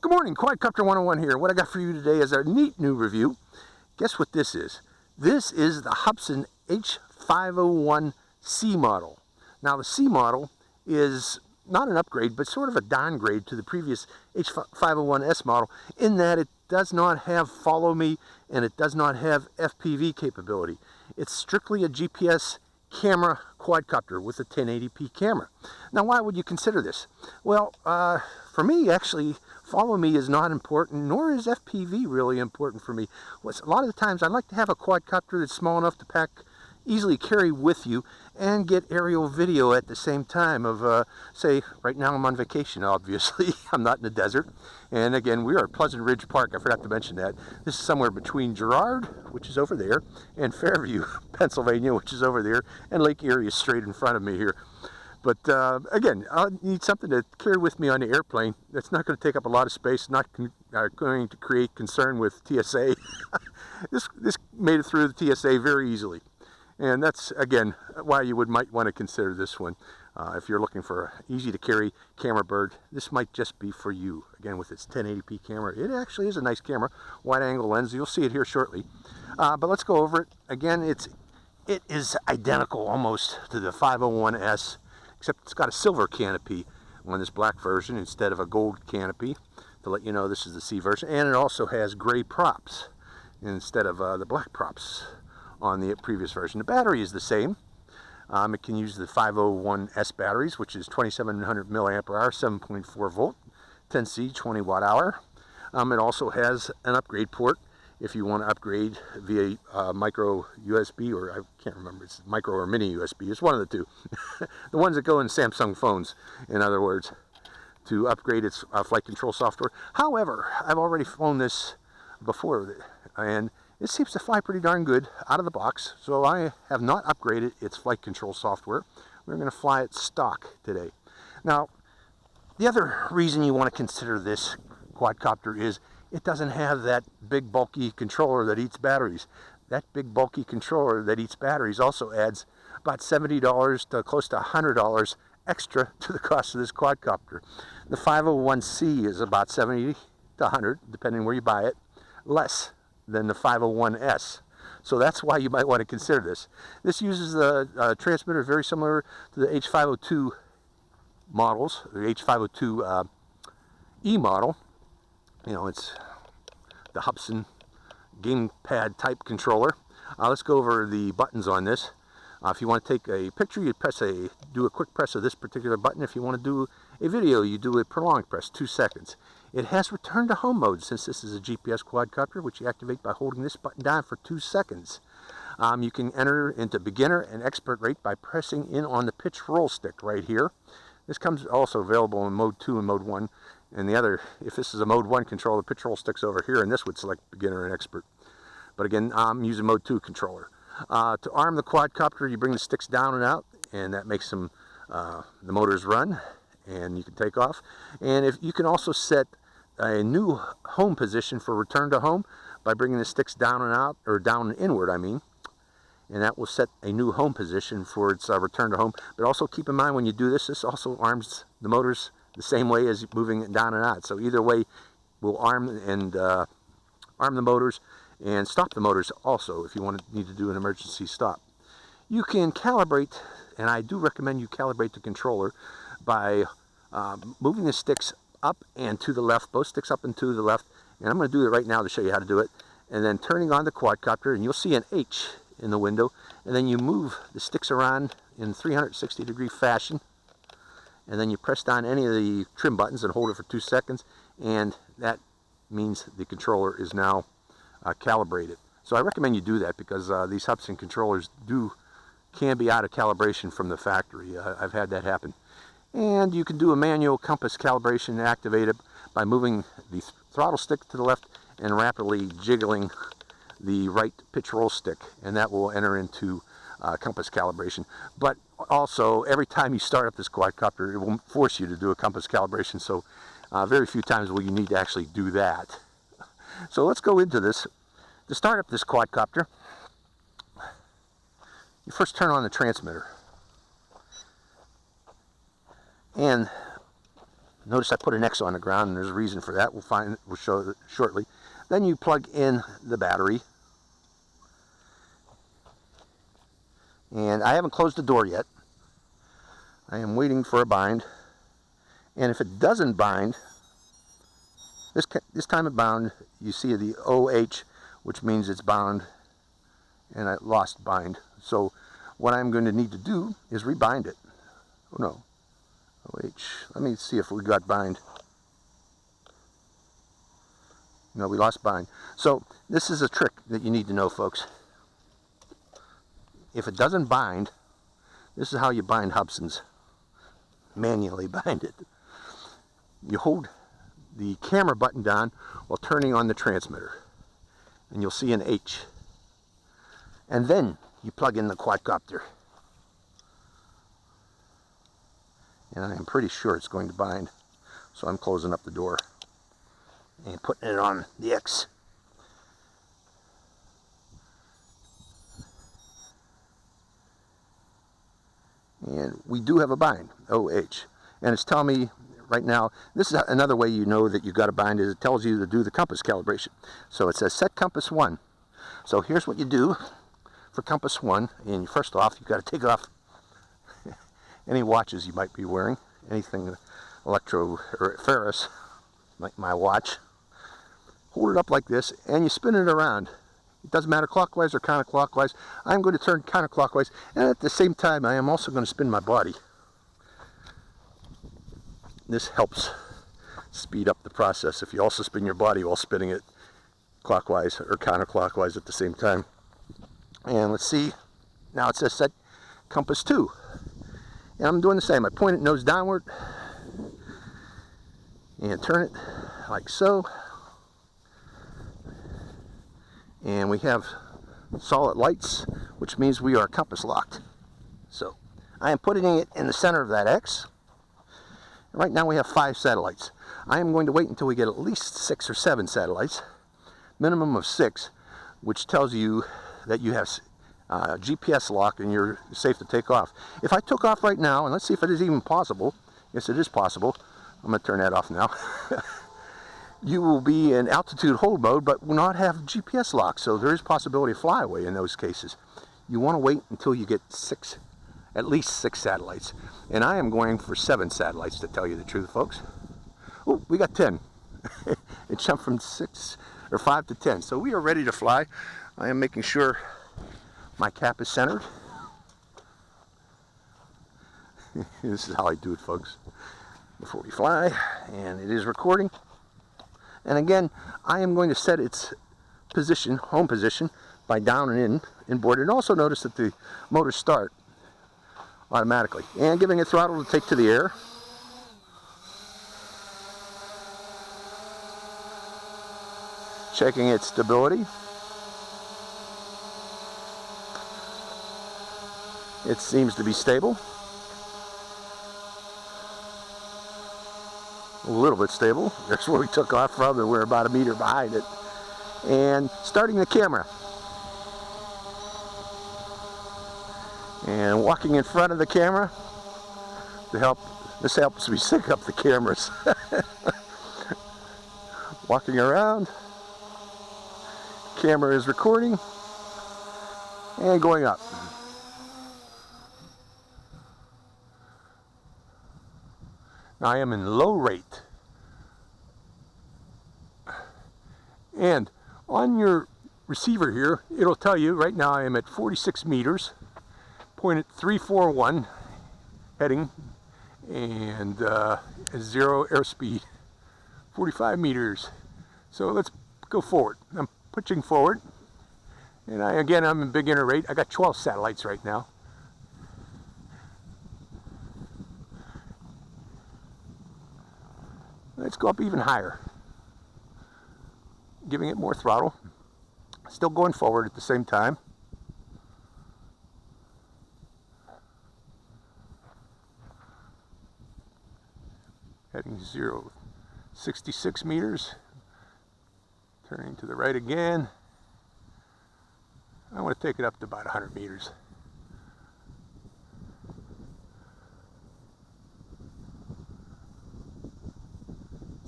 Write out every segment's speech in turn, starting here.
Good morning, Quadcopter 101 here. What I got for you today is a neat new review. Guess what this is? This is the Hubsan H501C model. Now the C model is not an upgrade, but sort of a downgrade to the previous H501S model in that it does not have follow me and it does not have FPV capability. It's strictly a GPS camera quadcopter with a 1080p camera. Now why would you consider this? Well, for me actually, follow me is not important, nor is FPV really important for me. A lot of the times I like to have a quadcopter that's small enough to easily carry with you and get aerial video at the same time of, say, right now I'm on vacation, obviously. I'm not in the desert. And again, we are at Pleasant Ridge Park. I forgot to mention that. This is somewhere between Girard, which is over there, and Fairview, Pennsylvania, which is over there, and Lake Erie is straight in front of me here. But again, I'll need something to carry with me on the airplane. That's not going to take up a lot of space, not going to create concern with TSA. This made it through the TSA very easily. And that's, again, why you might want to consider this one. If you're looking for an easy-to-carry camera bird, this might just be for you. Again, with its 1080p camera, it actually is a nice camera. Wide-angle lens, you'll see it here shortly. But let's go over it. Again, it is identical almost to the 501S, except it's got a silver canopy on this black version instead of a gold canopy, to let you know this is the C version. And it also has gray props instead of the black props on the previous version. The battery is the same. It can use the 501S batteries, which is 2700 milliampere hour, 7.4 volt, 10C, 20 watt hour. It also has an upgrade port if you want to upgrade via micro USB, or I can't remember, it's micro or mini USB. It's one of the two. The ones that go in Samsung phones, in other words, to upgrade its flight control software. However, I've already flown this before, and it seems to fly pretty darn good out of the box, so I have not upgraded its flight control software. We're going to fly it stock today. Now, the other reason you want to consider this quadcopter is it doesn't have that big bulky controller that eats batteries. That big bulky controller that eats batteries also adds about $70 to close to $100 extra to the cost of this quadcopter. The 501C is about $70 to $100, depending where you buy it, less than the 501S. So that's why you might want to consider this. This uses a transmitter very similar to the H502 models, the H502E model. You know, it's the Hubsan gamepad type controller. Let's go over the buttons on this. If you want to take a picture, you do a quick press of this particular button. If you want to do a video, you do a prolonged press, 2 seconds. It has return to home mode since this is a GPS quadcopter, which you activate by holding this button down for 2 seconds. You can enter into beginner and expert rate by pressing in on the pitch roll stick right here. This comes also available in mode 2 and mode 1. And the other, if this is a mode 1 control, the pitch roll stick's over here, and this would select beginner and expert. But again, I'm using mode 2 controller. To arm the quadcopter, you bring the sticks down and out, and that makes the motors run, and you can take off. And if you can also set a new home position for return to home by bringing the sticks down and out, or down and inward, I mean. And that will set a new home position for its return to home. But also keep in mind when you do this, this also arms the motors the same way as moving it down and out. So either way will arm the motors and stop the motors also if you need to do an emergency stop. You can calibrate, and I do recommend you calibrate the controller by moving the sticks up and to the left, both sticks up and to the left, and I'm going to do it right now to show you how to do it, and then turning on the quadcopter, and you'll see an H in the window, and then you move the sticks around in 360-degree fashion, and then you press down any of the trim buttons and hold it for 2 seconds, and that means the controller is now calibrated. So I recommend you do that because these Hubsan controllers can be out of calibration from the factory. I've had that happen. And you can do a manual compass calibration and activate it by moving the throttle stick to the left and rapidly jiggling the right pitch roll stick, and that will enter into compass calibration. But also, every time you start up this quadcopter, it will force you to do a compass calibration, so very few times will you need to actually do that. So let's go into this. To start up this quadcopter, you first turn on the transmitter. And Notice I put an X on the ground, and there's a reason for that. We'll show it shortly. Then you plug in the battery. And I haven't closed the door yet. I am waiting for a bind. And if it doesn't bind, this time it bound, you see the OH, which means it's bound, and I lost bind. So what I'm going to need to do is rebind it. Oh no, OH. Let me see if we got bind. No, we lost bind. So this is a trick that you need to know, folks. If it doesn't bind, this is how you bind Hubsans. Manually bind it. You hold the camera button down while turning on the transmitter, and you'll see an H. And then you plug in the quadcopter. And I am pretty sure it's going to bind. So I'm closing up the door and putting it on the X. And we do have a bind, OH. And it's telling me right now, this is another way you know that you've got a bind, is it tells you to do the compass calibration. So it says set compass 1. So here's what you do for compass 1. And first off, you've got to take off any watches you might be wearing, anything electro or ferrous, like my watch. Hold it up like this, and you spin it around. It doesn't matter clockwise or counterclockwise. I'm going to turn counterclockwise, and at the same time, I am also going to spin my body. This helps speed up the process if you also spin your body while spinning it clockwise or counterclockwise at the same time. And let's see, now it says set compass 2. And I'm doing the same. I point it nose downward and turn it like so. And we have solid lights, which means we are compass locked. So I am putting it in the center of that X. Right now we have 5 satellites. I am going to wait until we get at least 6 or 7 satellites, minimum of 6, which tells you that you have GPS lock and you're safe to take off. If I took off right now, and let's see if it is even possible. Yes, it is possible. I'm going to turn that off now. You will be in altitude hold mode, but will not have GPS lock, so there is possibility of flyaway in those cases. You want to wait until you get at least 6 satellites. And I am going for 7 satellites, to tell you the truth, folks. Oh, we got 10. It jumped from 5 to 10. So we are ready to fly. I am making sure my cap is centered. This is how I do it, folks, before we fly. And it is recording. And again, I am going to set its position, home position, by down and inboard. And also notice that the motors start automatically. And giving it throttle to take to the air. Checking its stability. It seems to be stable. A little bit stable. There's where we took off from, and we're about 1 meter behind it. And starting the camera. And walking in front of the camera to help. This helps me sync up the cameras. Walking around. Camera is recording. And going up. I am in low rate. And on your receiver here, it'll tell you right now I am at 46 meters, point at 341 heading, and 0 airspeed, 45 meters. So let's go forward. I'm pitching forward, and I'm in beginner rate. I got 12 satellites right now. Let's go up even higher. Giving it more throttle. Still going forward at the same time. Heading 0, 66 meters. Turning to the right again. I want to take it up to about 100 meters.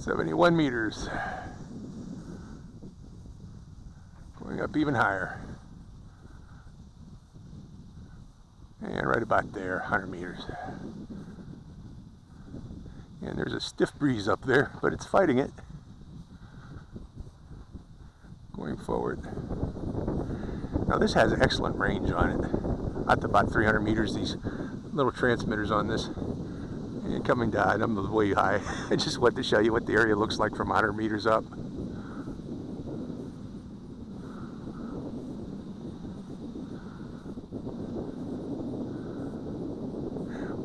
71 meters. Going up even higher. And right about there, 100 meters. And there's a stiff breeze up there, but it's fighting it. Going forward. Now this has excellent range on it. Up to about 300 meters, these little transmitters on this. And coming down, I'm way high. I just wanted to show you what the area looks like from 100 meters up.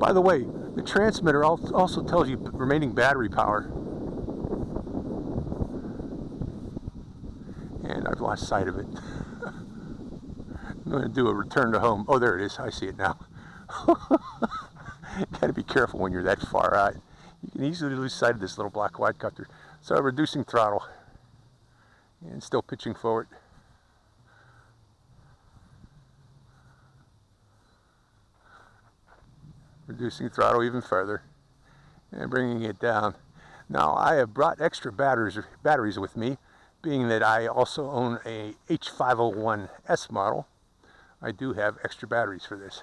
By the way, the transmitter also tells you remaining battery power. And I've lost sight of it. I'm going to do a return to home. Oh, there it is. I see it now. Got to be careful when you're that far out. You can easily lose sight of this little black quadcopter. So reducing throttle and still pitching forward. Reducing throttle even further and bringing it down. Now I have brought extra batteries with me, being that I also own a H501C model. I do have extra batteries for this.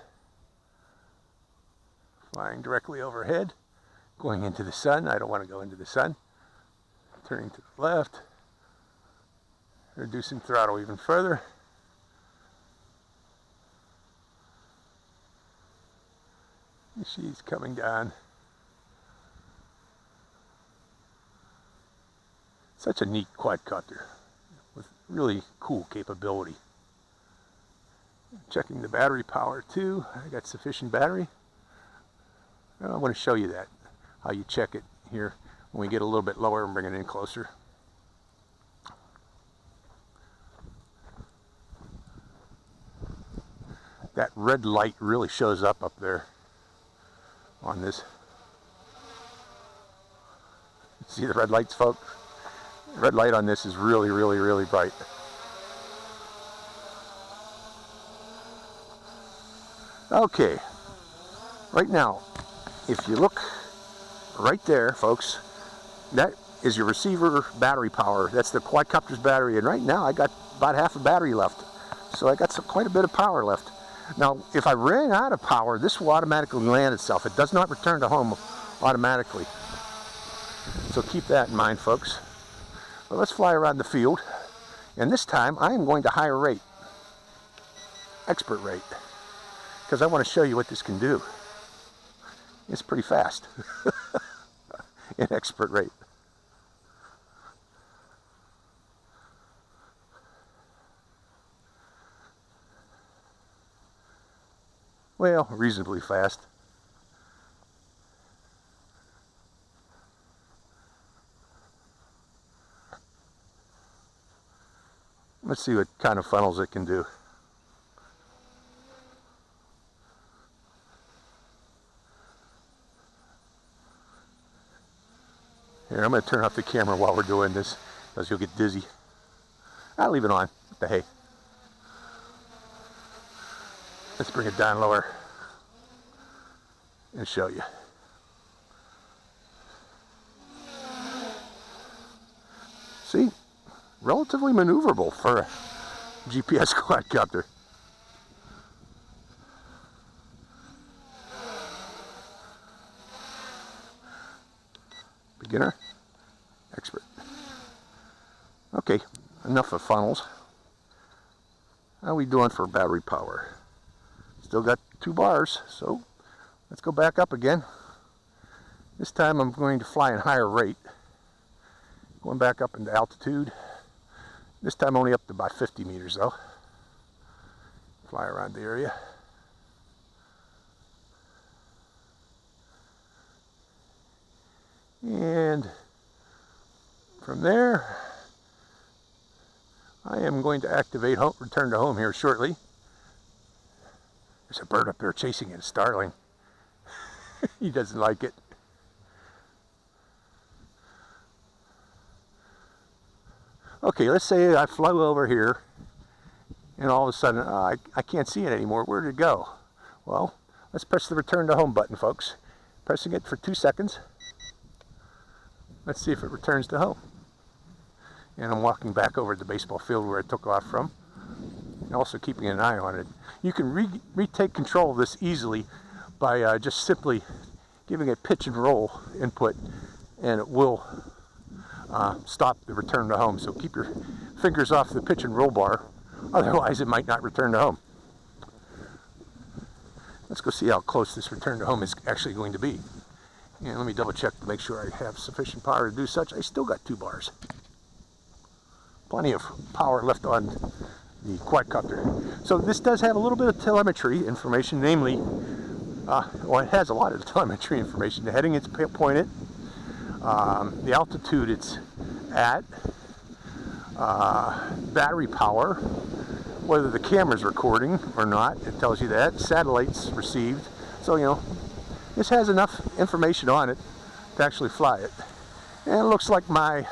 Flying directly overhead, going into the sun. I don't want to go into the sun. Turning to the left, reducing throttle even further. She's coming down. Such a neat quadcopter with really cool capability. Checking the battery power too. I got sufficient battery. I want to show you that, how you check it here when we get a little bit lower and bring it in closer. That red light really shows up there on this. See the red lights, folks? The red light on this is really, really, really bright. Okay, right now, if you look right there, folks, that is your receiver battery power. That's the quadcopter's battery, and right now I got about half a battery left. So I got quite a bit of power left. Now, if I ran out of power, this will automatically land itself. It does not return to home automatically. So keep that in mind, folks. Well, let's fly around the field. And this time, I am going to higher rate. Expert rate. Because I want to show you what this can do. It's pretty fast. In expert rate. Well, reasonably fast. Let's see what kind of funnels it can do. Here, I'm going to turn off the camera while we're doing this, because you'll get dizzy. I'll leave it on. What the hey. Let's bring it down lower and show you. See? Relatively maneuverable for a GPS quadcopter. Beginner, expert. Okay, enough of funnels. How are we doing for battery power? Still got 2 bars, so let's go back up again. This time I'm going to fly in higher rate. Going back up into altitude. This time only up to about 50 meters though. Fly around the area. And from there, I am going to activate return to home here shortly. There's a bird up there chasing it, a starling. He doesn't like it. Okay, let's say I flew over here and all of a sudden I can't see it anymore. Where did it go? Well, let's press the return to home button, folks. Pressing it for 2 seconds. Let's see if it returns to home. And I'm walking back over to the baseball field where I took off from, and also keeping an eye on it. You can retake control of this easily by just simply giving a pitch and roll input, and it will stop the return to home. So keep your fingers off the pitch and roll bar, otherwise it might not return to home. Let's go see how close this return to home is actually going to be. And let me double check to make sure I have sufficient power to do such. I still got 2 bars. Plenty of power left on the quadcopter. So this does have a little bit of telemetry information, namely, well, it has a lot of telemetry information. The heading it's pointed, the altitude it's at, battery power, whether the camera's recording or not, it tells you that, satellites received. So, you know, this has enough information on it to actually fly it. And it looks like my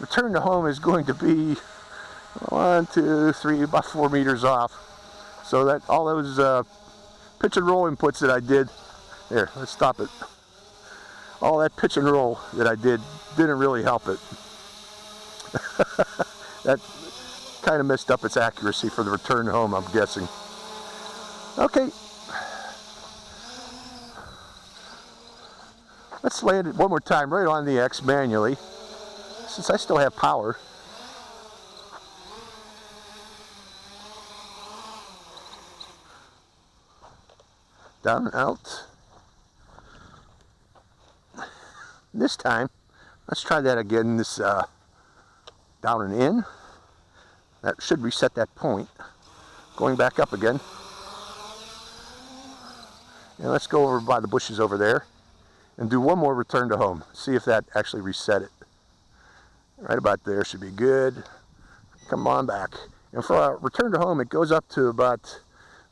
return to home is going to be 1, 2, 3, about 4 meters off. So that all those pitch and roll inputs that I did, there, let's stop it. All that pitch and roll that I did didn't really help it. That kind of messed up its accuracy for the return home, I'm guessing. Okay. Let's land it one more time right on the X manually, since I still have power. Down and out. This time, let's try that again. This down and in. That should reset that point. Going back up again. And let's go over by the bushes over there and do one more return to home. See if that actually reset it. Right about there should be good. Come on back. And for our return to home, it goes up to about,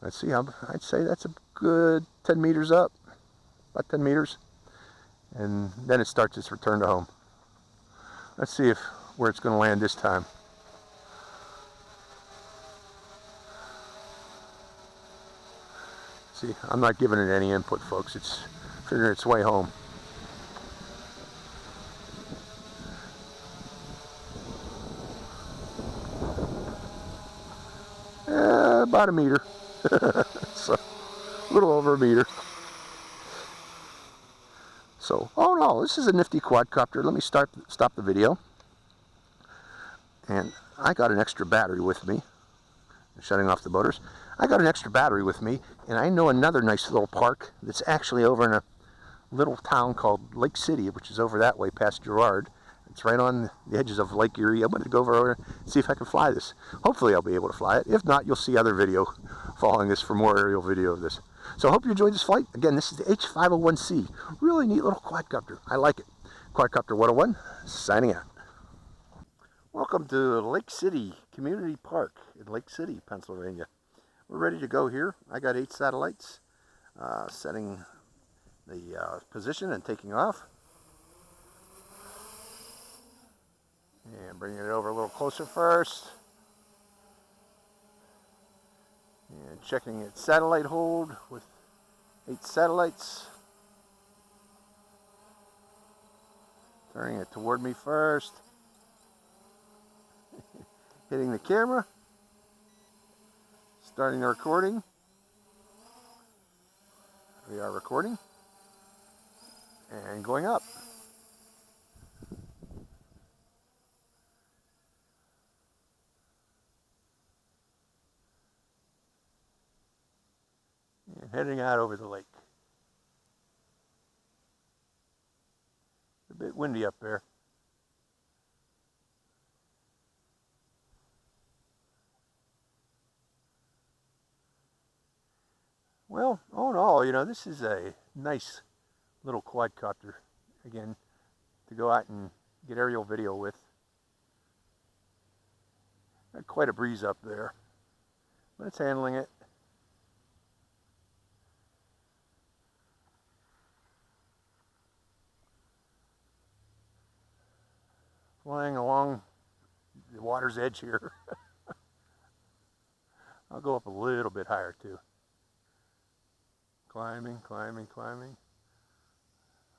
let's see, I'd say that's a good 10 meters up. About 10 meters. And then it starts its return to home. Let's see where it's going to land this time. See, I'm not giving it any input, folks. It's figuring its way home. About a meter. So, a little over a meter. So, oh no, this is a nifty quadcopter. Let me stop the video. And I got an extra battery with me. I'm shutting off the motors. I got an extra battery with me, and I know another nice little park that's actually over in a little town called Lake City, which is over that way past Girard. It's right on the edges of Lake Erie. I'm going to go over and see if I can fly this. Hopefully I'll be able to fly it. If not, you'll see other video following this for more aerial video of this. So I hope you enjoyed this flight. Again, this is the H501C. Really neat little quadcopter. I like it. Quadcopter 101, signing out. Welcome to Lake City Community Park in Lake City, Pennsylvania. We're ready to go here. I got 8 satellites, setting the position and taking off. And bringing it over a little closer first. And checking its satellite hold with 8 satellites. Turning it toward me first. Hitting the camera. Starting the recording. We are recording. And going up. And heading out over the lake. It's a bit windy up there. Well, all in all, you know, this is a nice little quadcopter, again, to go out and get aerial video with. Got quite a breeze up there, but it's handling it. Flying along the water's edge here. I'll go up a little bit higher too. Climbing, climbing, climbing.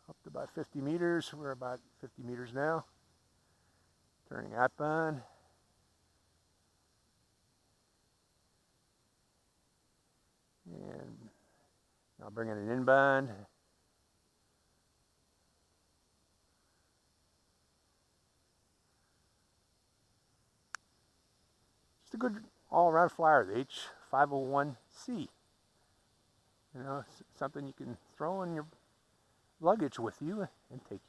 up to about 50 meters. We're about 50 meters now. Turning outbound. And now bringing it inbound. Just a good all-around flyer, the H501C. You know, something you can throw in your luggage with you and take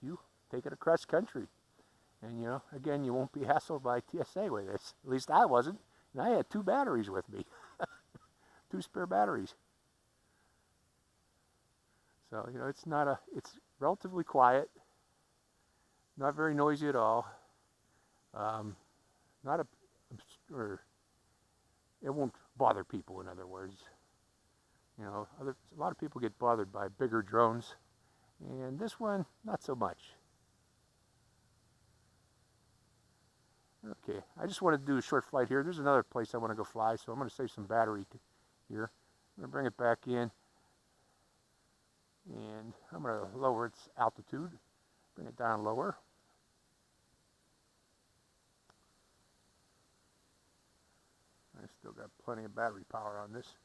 it across country. And, you know, again, you won't be hassled by TSA with this. At least I wasn't. And I had 2 batteries with me. 2 spare batteries. So, you know, it's relatively quiet. Not very noisy at all. It won't bother people, in other words. You know, a lot of people get bothered by bigger drones. And this one, not so much. Okay, I just wanted to do a short flight here. There's another place I want to go fly, so I'm going to save some battery here. I'm going to bring it back in. And I'm going to lower its altitude. Bring it down lower. I still got plenty of battery power on this.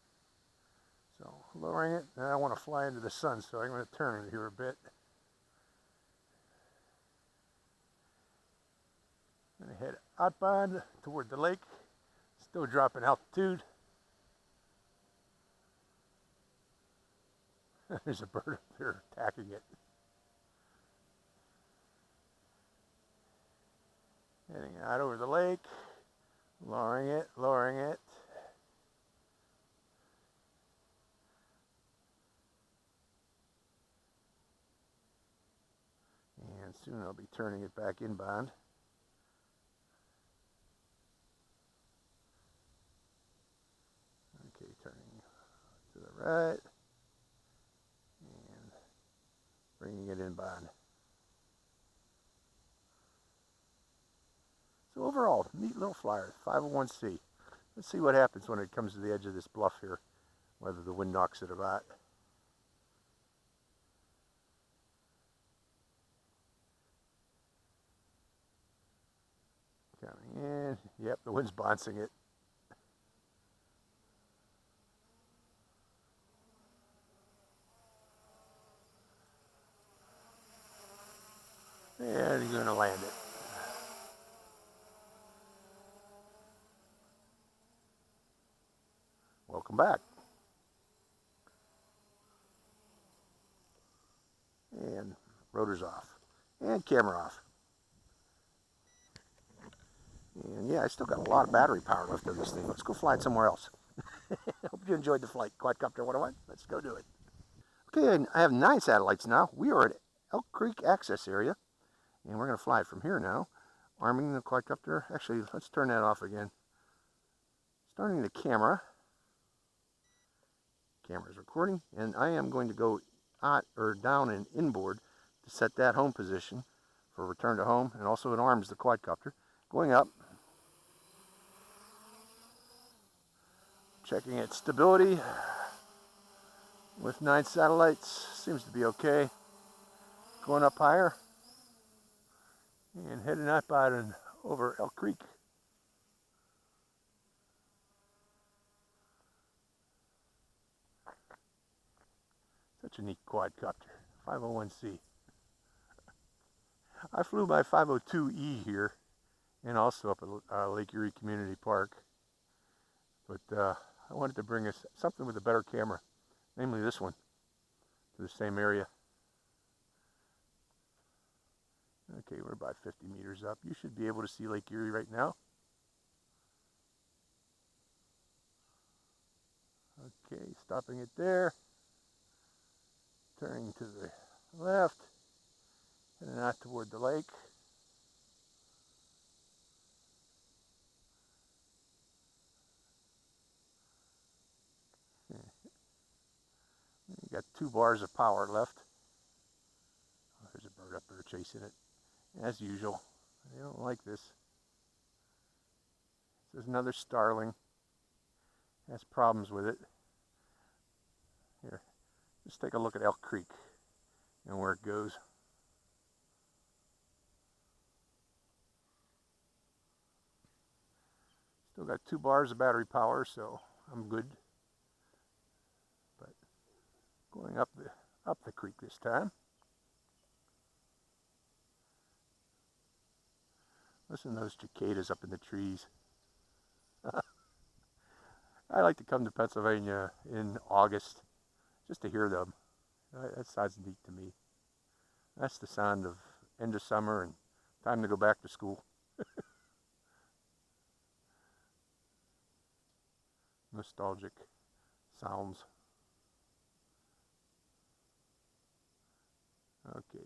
So lowering it, and I want to fly into the sun, so I'm going to turn it here a bit. I'm going to head outbound toward the lake, still dropping altitude. There's a bird up there attacking it. Heading out over the lake, lowering it, lowering it. And soon I'll be turning it back inbound. Okay, turning to the right and bringing it inbound. So overall, neat little flyer, 501C. Let's see what happens when it comes to the edge of this bluff here, whether the wind knocks it about. Coming in, yep, the wind's bouncing it. And you're going to land it. Welcome back. And rotor's off. And camera off. And yeah, I still got a lot of battery power left in this thing. Let's go fly it somewhere else. Hope you enjoyed the flight. Quadcopter 101. Let's go do it. Okay, and I have 9 satellites now. We are at Elk Creek access area. And we're going to fly it from here now. Arming the quadcopter. Actually, let's turn that off again. Starting the camera. Camera's recording. And I am going to go out or down and inboard to set that home position for return to home. And also it arms the quadcopter. Going up. Checking its stability. With 9 satellites. Seems to be okay. Going up higher. And heading up out and over Elk Creek. Such a neat quadcopter, 501C. I flew my 502E here and also up at Lake Erie Community Park. But I wanted to bring us something with a better camera, namely this one, to the same area. Okay, we're about 50 meters up. You should be able to see Lake Erie right now. Okay, stopping it there. Turning to the left. Heading out toward the lake. You got 2 bars of power left. Oh, there's a bird up there chasing it. As usual, they don't like this. This is another starling. Has problems with it. Here, just take a look at Elk Creek. and where it goes. Still got 2 bars of battery power, so I'm good. But going up the creek this time. Listen to those cicadas up in the trees. I like to come to Pennsylvania in August just to hear them. That sounds neat to me. That's the sound of end of summer and time to go back to school. Nostalgic sounds. Okay.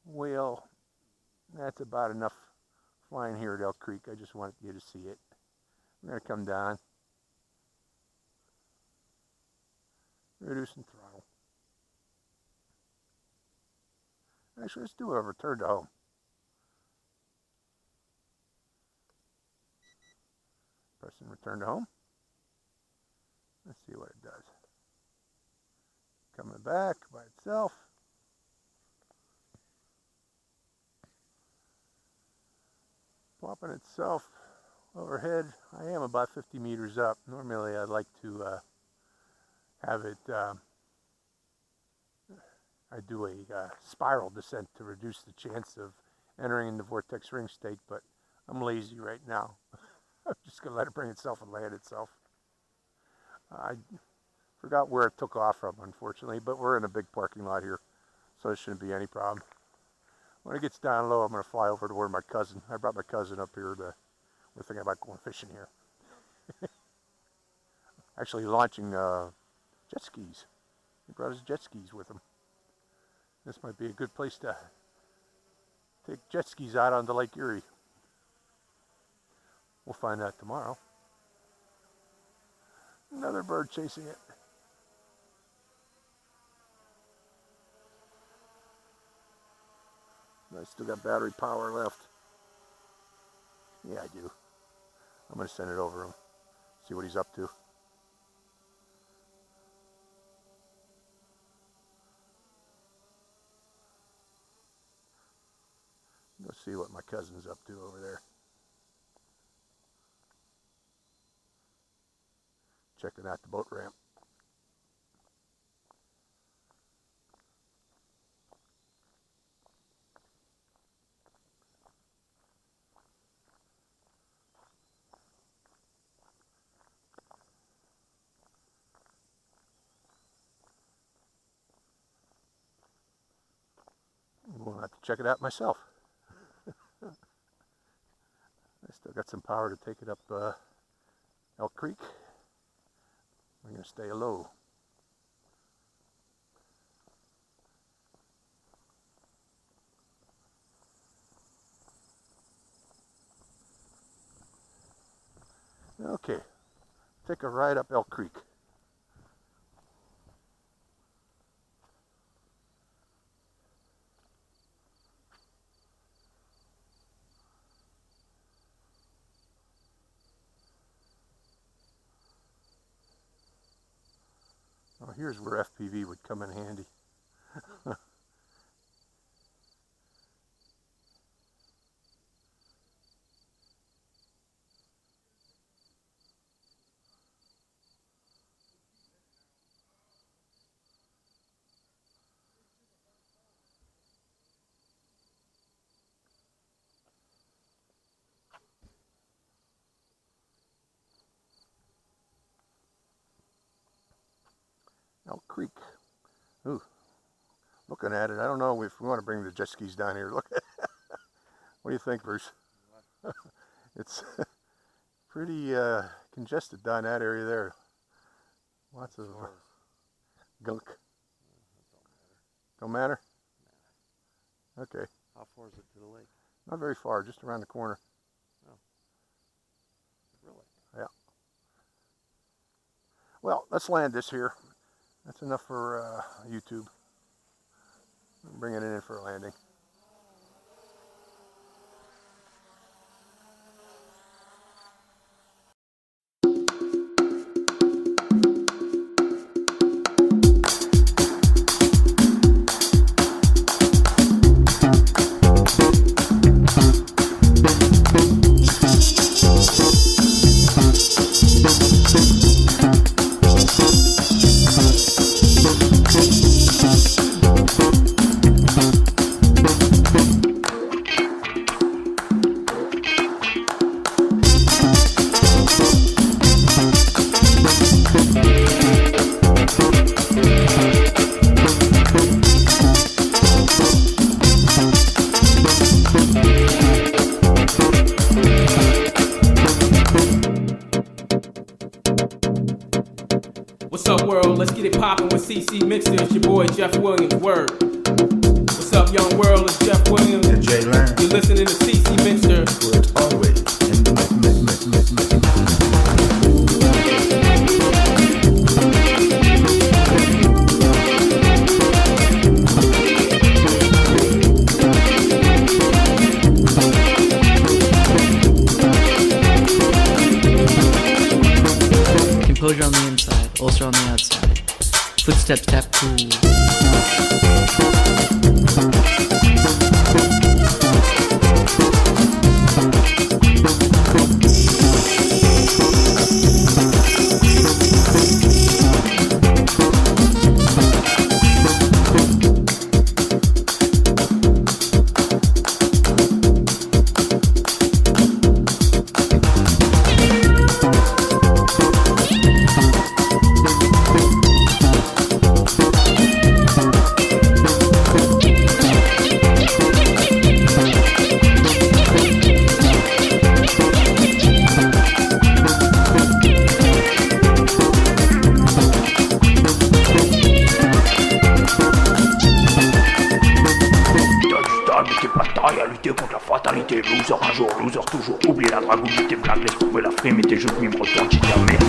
Well, that's about enough flying here at Elk Creek. I just wanted you to see it. I'm going to come down. Reducing throttle. Actually, let's do a return to home. Pressing return to home. Let's see what it does. Coming back by itself. Plopping itself overhead. I am about 50 meters up. Normally I'd like to have it, I do a spiral descent to reduce the chance of entering in the vortex ring state, but I'm lazy right now. I'm just going to let it bring itself and land itself. I forgot where it took off from, unfortunately, but we're in a big parking lot here, so it shouldn't be any problem. When it gets down low, I'm going to fly over to where I brought my cousin up here. We're thinking about going fishing here. Actually launching jet skis. He brought his jet skis with him. This might be a good place to take jet skis out onto Lake Erie. We'll find out tomorrow. Another bird chasing it. I still got battery power left. Yeah, I do. I'm going to send it over him. See what he's up to. Go see what my cousin's up to over there. Checking out the boat ramp. I'm going to have to check it out myself. I still got some power to take it up Elk Creek. I'm going to stay low. Okay, take a ride up Elk Creek. Well, here's where FPV would come in handy. Elk Creek. Ooh, looking at it, I don't know if we want to bring the jet skis down here. Look, what do you think, Bruce? It's pretty congested down that area there. Lots of gunk. Don't matter? Okay. How far is it to the lake? Not very far, just around the corner. Oh. Really? Yeah. Well, let's land this here. That's enough for YouTube. I'm bringing it in for a landing. get it poppin' with CC Mixer. It's your boy Jeff Williams. Word. What's up, young world? It's Jeff Williams. And Jay Lang. You're listening to CC Mixer. Where it's always in the Composure on the inside, ulcer on the outside. Footsteps tap cool. Lutter contre la fatalité, loser un jour, loser toujours, oublier la dragoune, tes blagues, laisse tomber la frime et tes jeux de mime, retourne, tu dis merde.